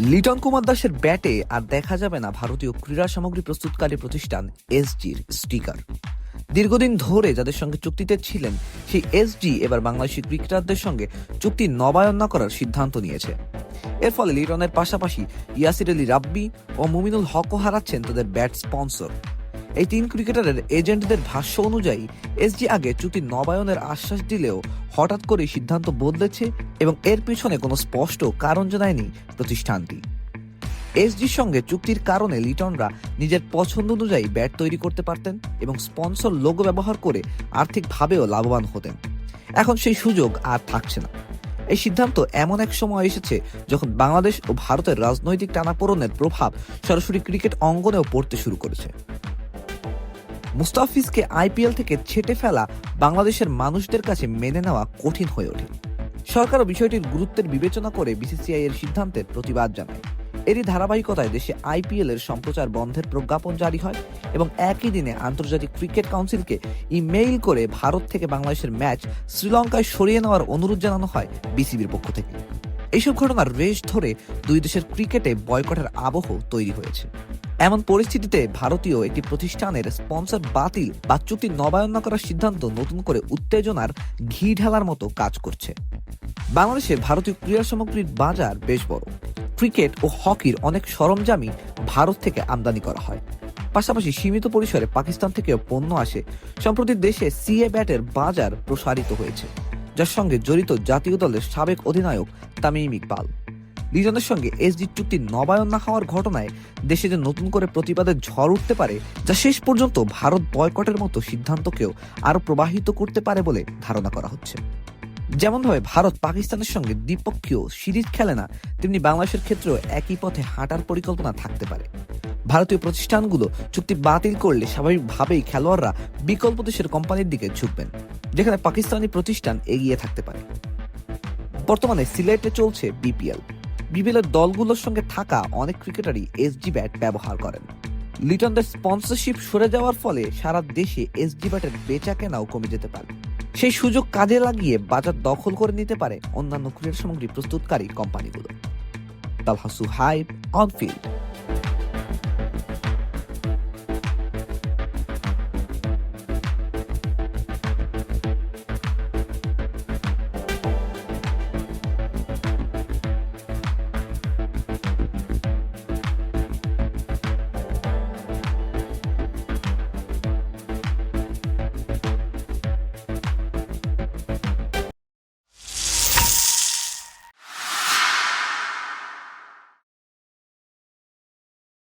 লিটন কুমার দাসের ব্যাটে আর দেখা যাবে না ভারতীয় ক্রীড়া সামগ্রী প্রস্তুতকারী প্রতিষ্ঠান এসজির স্টিকার। দীর্ঘদিন ধরে যাদের সঙ্গে চুক্তিতে ছিলেন সেই এসজি এবার বাংলাদেশি ক্রিকেটারদের সঙ্গে চুক্তি নবায়ন না করার সিদ্ধান্ত নিয়েছে। এর ফলে লিটনের পাশাপাশি ইয়াসির আলী রাব্বি ও মুমিনুল হকও হারাচ্ছেন তাদের ব্যাট স্পন্সর। এই তিন ক্রিকেটারের এজেন্টদের ভাষ্য অনুযায়ী এসজি আগে চুক্তি নবায়নের আশ্বাস দিলেও হঠাৎ করেই সিদ্ধান্ত বদলেছে এবং এর পিছনে কোনো স্পষ্ট কারণ জানায়নি প্রতিষ্ঠানটি। এসজির সঙ্গে চুক্তির কারণে লিটনরা নিজের পছন্দ অনুযায়ী ব্যাট তৈরি করতে পারতেন এবং স্পন্সর লোগো ব্যবহার করে আর্থিকভাবেও লাভবান হতেন। এখন সেই সুযোগ আর থাকছে না। এই সিদ্ধান্ত এমন এক সময় এসেছে যখন বাংলাদেশ ও ভারতের রাজনৈতিক টানাপোড়েনের প্রভাব সরাসরি ক্রিকেট অঙ্গনেও পড়তে শুরু করেছে। মুস্তাফিজকে আইপিএল থেকে ছেঁটে ফেলা বাংলাদেশের মানুষদের কাছে মেনে নেওয়া কঠিন হয়ে ওঠে। সরকারও বিষয়টির গুরুত্বের বিবেচনা করে বিসিসিআই এর সিদ্ধান্তের প্রতিবাদ জানায়। এরই ধারাবাহিকতায় দেশে আইপিএল এর সম্প্রচার বন্ধের প্রজ্ঞাপন জারি হয় এবং একই দিনে আন্তর্জাতিক ক্রিকেট কাউন্সিলকে ইমেইল করে ভারত থেকে বাংলাদেশের ম্যাচ শ্রীলঙ্কায় সরিয়ে নেওয়ার অনুরোধ জানানো হয় বিসিবির পক্ষ থেকে। এইসব ঘটনার রেশ ধরে দুই দেশের ক্রিকেটে বয়কটের আবহ তৈরি হয়েছে। এমন পরিস্থিতিতে ভারতীয় একটি প্রতিষ্ঠানের স্পন্সর বাতিল বা চুক্তি নবায়ন না করার সিদ্ধান্ত নতুন করে উত্তেজনার ঘি ঢালার মতো কাজ করছে। বাংলাদেশে ভারতীয় ক্রীড়া সামগ্রীর বাজার বেশ বড়। ক্রিকেট ও হকির অনেক সরঞ্জামই ভারত থেকে আমদানি করা হয়। পাশাপাশি সীমিত পরিসরে পাকিস্তান থেকেও পণ্য আসে। সম্প্রতি দেশে সিএ ব্যাটের বাজার প্রসারিত হয়েছে, যার সঙ্গে জড়িত জাতীয় দলের সাবেক অধিনায়ক তামিম ইকবাল। লিটনের সঙ্গে এসজি চুক্তি নবায়ন না হওয়ার ঘটনায় দেশে যে নতুন করে প্রতিবাদের ঝড় উঠতে পারে, যা শেষ পর্যন্ত ভারত বয়কটের মতো সিদ্ধান্তকেও আরো প্রবাহিত করতে পারে বলে ধারণা করা হচ্ছে। যেমনভাবে ভারত পাকিস্তানের সঙ্গে দ্বিপক্ষীয় সিরিজ খেলে না, তেমনি বাংলাদেশের ক্ষেত্রেও একই পথে হাঁটার পরিকল্পনা থাকতে পারে। ভারতীয় প্রতিষ্ঠানগুলো চুক্তি বাতিল করলে স্বাভাবিকভাবেই খেলোয়াড়রা বিকল্প দেশের কোম্পানির দিকে ঝুঁকবেন, যেখানে পাকিস্তানি প্রতিষ্ঠান এগিয়ে থাকতে পারে। বর্তমানে সিলেটে চলছে বিপিএল এর দলগুলোর সঙ্গে থাকা অনেক ক্রিকেটারই এসজি ব্যাট ব্যবহার করেন। লিটনদের স্পন্সরশিপ সরে যাওয়ার ফলে সারা দেশে এসজি ব্যাটের বেচা কেনাও কমে যেতে পারে। সেই সুযোগ কাজে লাগিয়ে বাজার দখল করে নিতে পারে অন্যান্য ক্রীড়া সামগ্রী প্রস্তুতকারী কোম্পানিগুলো। তালহা সুহাইব, অন ফিল্ড।